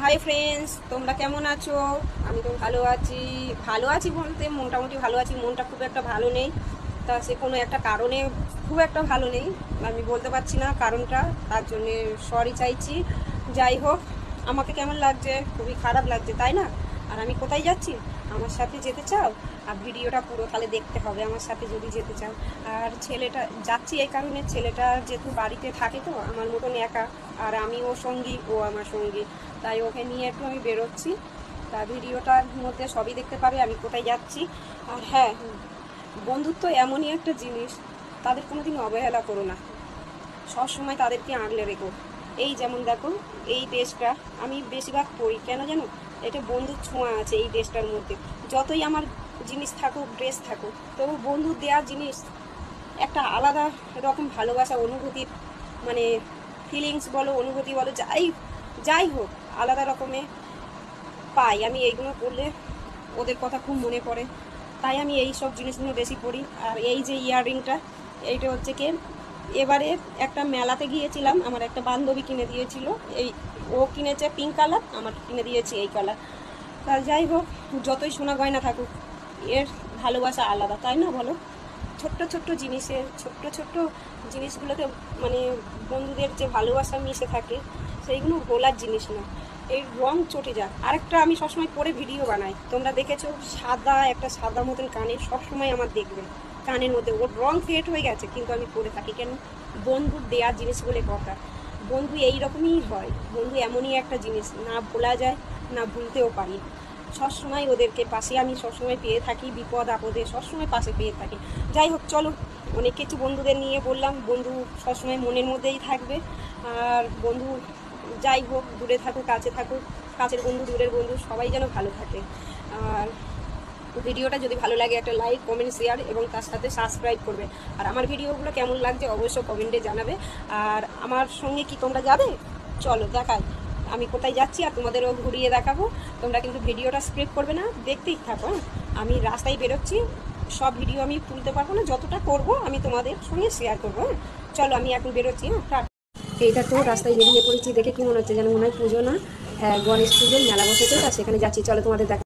Hi friends, তোমরা কেমন আছো? আমি তো ভালো আছি বলতে মোটামুটি ভালো আছি। মনটা খুব একটা ভালো নেই, তা সে কোনো একটা কারণে খুব একটা ভালো নেই। আমি বলতে পারছি না কারণটা, তার জন্যে সরি চাইছি। যাই হোক, আমাকে কেমন লাগছে? খুবই খারাপ লাগছে, তাই না? আর আমি কোথায় যাচ্ছি? আমার সাথে যেতে চাও? আর ভিডিওটা পুরো তাহলে দেখতে হবে আমার সাথে যদি যেতে চাও। আর ছেলেটা যাচ্ছি এই কারণে, ছেলেটা যেহেতু বাড়িতে থাকে তো আমার মতন একা, আর আমি ওর সঙ্গী, ও আমার সঙ্গী, তাই ওকে নিয়ে একটু আমি বেরোচ্ছি। তা ভিডিওটার মধ্যে সবই দেখতে পাবে আমি কোথায় যাচ্ছি। আর হ্যাঁ, বন্ধুত্ব এমনই একটা জিনিস, তাদের কোনো দিন অবহেলা করো না, সবসময় তাদেরকে আগলে রেখো। এই যেমন দেখো, এই ড্রেসটা আমি বেশিরভাগ পরি কেন জানো? এটা বন্ধুর ছোঁয়া আছে এই ড্রেসটার মধ্যে। যতই আমার জিনিস থাকুক, ড্রেস থাকুক, তবু বন্ধুর দেওয়া জিনিস একটা আলাদা রকম ভালোবাসা, অনুভূতি, মানে ফিলিংস বলো, অনুভূতি বলো, যাই যাই হোক, আলাদা রকমের পাই আমি এইগুলো করলে। ওদের কথা খুব মনে পড়ে, তাই আমি এই সব জিনিসগুলো বেশি পড়ি। আর এই যে ইয়াররিংটা, এইটা হচ্ছে কি, এবারে একটা মেলাতে গিয়েছিলাম, আমার একটা বান্ধবী কিনে দিয়েছিল। এই ও কিনেছে পিঙ্ক কালার, আমার কিনে দিয়েছে এই কালার। তা যাই হোক, যতই সোনা গয়না থাকুক, এর ভালোবাসা আলাদা, তাই না বলো? ছোট্ট ছোট্ট জিনিসের, ছোট্ট ছোট্ট জিনিসগুলোতে মানে বন্ধুদের যে ভালোবাসা মিশে থাকে, সেইগুলো ভোলার জিনিস না। এই রং চটে যাক। আরেকটা আমি সবসময় পরে ভিডিও বানাই, তোমরা দেখেছো, সাদা একটা সাদা মতন কানের, সবসময় আমার দেখবে কানের মধ্যে ওর রং ফেড হয়ে গেছে, কিন্তু আমি পরে থাকি কেন? বন্ধুর দেওয়ার জিনিস বলে কথা। বন্ধু এইরকমই হয়, বন্ধু এমনই একটা জিনিস, না ভোলা যায়, না ভুলতেও পারি। সবসময় ওদেরকে পাশে আমি সবসময় পেয়ে থাকি, বিপদ আপদে সবসময় পাশে পেয়ে থাকি। যাই হোক, চলো, অনেক কিছু বন্ধুদের নিয়ে বললাম। বন্ধু সবসময় মনের মধ্যেই থাকবে। আর বন্ধু যাই হোক, দূরে থাকুক কাছে থাকুক, কাছের বন্ধু দূরের বন্ধু সবাই যেন ভালো থাকে। আর ভিডিওটা যদি ভালো লাগে একটা লাইক, কমেন্ট, শেয়ার এবং তার সাথে সাবস্ক্রাইব করবে। আর আমার ভিডিওগুলো কেমন লাগছে অবশ্যই কমেন্টে জানাবে। আর আমার সঙ্গে কি তোমরা যাবে? চলো দেখাই আমি কোথায় যাচ্ছি, আর তোমাদেরও ঘুরিয়ে দেখাবো। তোমরা কিন্তু ভিডিওটা স্কিপ করবে না, দেখতেই থাকো। আমি রাস্তায় বেরোচ্ছি, সব ভিডিও আমি তুলতে পারবো না, যতটা করব আমি তোমাদের সঙ্গে শেয়ার করবো। চলো আমি এখন বেরোচ্ছি। হ্যাঁ, এইটা তো রাস্তায় বেরিয়ে পড়েছি, দেখে কি মনে হচ্ছে যেন মনে হয় পুজো না, হ্যাঁ গণেশ পুজোর মেলা বসেছে, তা সেখানে যাচ্ছি। চলো তোমাদের দেখা,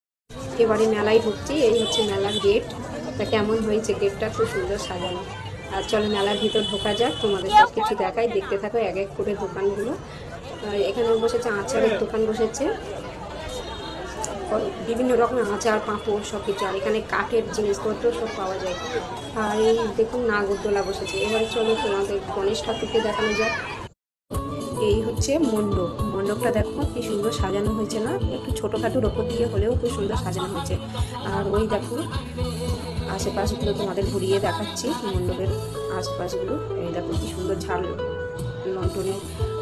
এবারে মেলায় ঢুকছি। এই হচ্ছে মেলার গেট। তা কেমন হয়েছে গেটটা, খুব সুন্দর সাজানো। আর চলো মেলার ভিতর ঢোকা যাক, তোমাদের সব কিছু দেখাই, দেখতে থাকো এক এক করে দোকানগুলো। এখানে বসেছে আচারের দোকান বসেছে, বিভিন্ন রকমের আচার, পাঁপড় সব কিছু। আর এখানে কাঠের জিনিসপত্র সব পাওয়া যায়। আর এই দেখুন নাগরদোলা বসেছে। এবারে চলো তোমাদের গণেশ ঠাকুরকে দেখানো যাক। এই হচ্ছে মণ্ডপ। মণ্ডপটা দেখো কি সুন্দর সাজানো হয়েছে না? একটু ছোটোখাটোর ওপর দিয়ে হলেও খুব সুন্দর সাজানো হয়েছে। আর ওই দেখো আশেপাশগুলো তোমাদের ঘুরিয়ে দেখাচ্ছি, মণ্ডপের আশেপাশগুলো। এই দেখো কি সুন্দর ঝাল লন্ঠনে।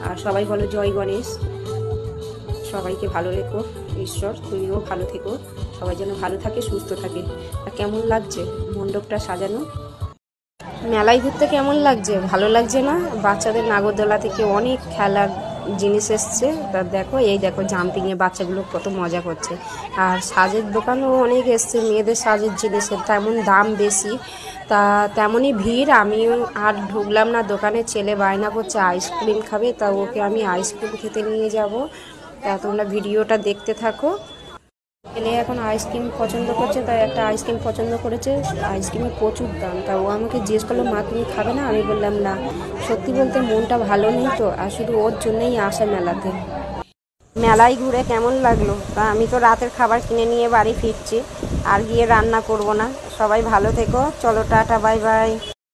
আর সবাই বলো জয় গণেশ। সবাইকে ভালো রেখো ঈশ্বর, তুমিও ভালো থেকো, সবাই যেন ভালো থাকে, সুস্থ থাকে। আর কেমন লাগছে মণ্ডপটা সাজানো? মেলায় ঘুরতে কেমন লাগছে? ভালো লাগছে না? বাচ্চাদের নাগরদোলা থেকে অনেক খেলার জিনিস এসছে। তা দেখো, এই দেখো জাম্পিংয়ে বাচ্চাগুলো কত মজা করছে। আর সাজের দোকানও অনেক এসছে, মেয়েদের সাজের জিনিসের তেমন দাম বেশি, তা তেমনই ভিড়। আমি আর ঢুকলাম না দোকানে, ছেলে বায়না করছে আইসক্রিম খাবে, তা ওকে আমি আইসক্রিম খেতে নিয়ে যাব। তা তোমরা ভিডিওটা দেখতে থাকো। ছেলে এখন আইসক্রিম পছন্দ করছে, তাই একটা আইসক্রিম পছন্দ করেছে। আইসক্রিমের প্রচুর দাম। তা ও আমাকে জিজ্ঞেস করলো, মা তুমি খাবে না? আমি বললাম না। সত্যি বলতে মনটা ভালো নেই তো, আর শুধু ওর জন্যই আসা মেলাতে। মেলায় ঘুরে কেমন লাগলো? তা আমি তো রাতের খাবার কিনে নিয়ে বাড়ি ফিরছি, আর গিয়ে রান্না করব না। সবাই ভালো থেকো, চলো টাটা, বাই বাই।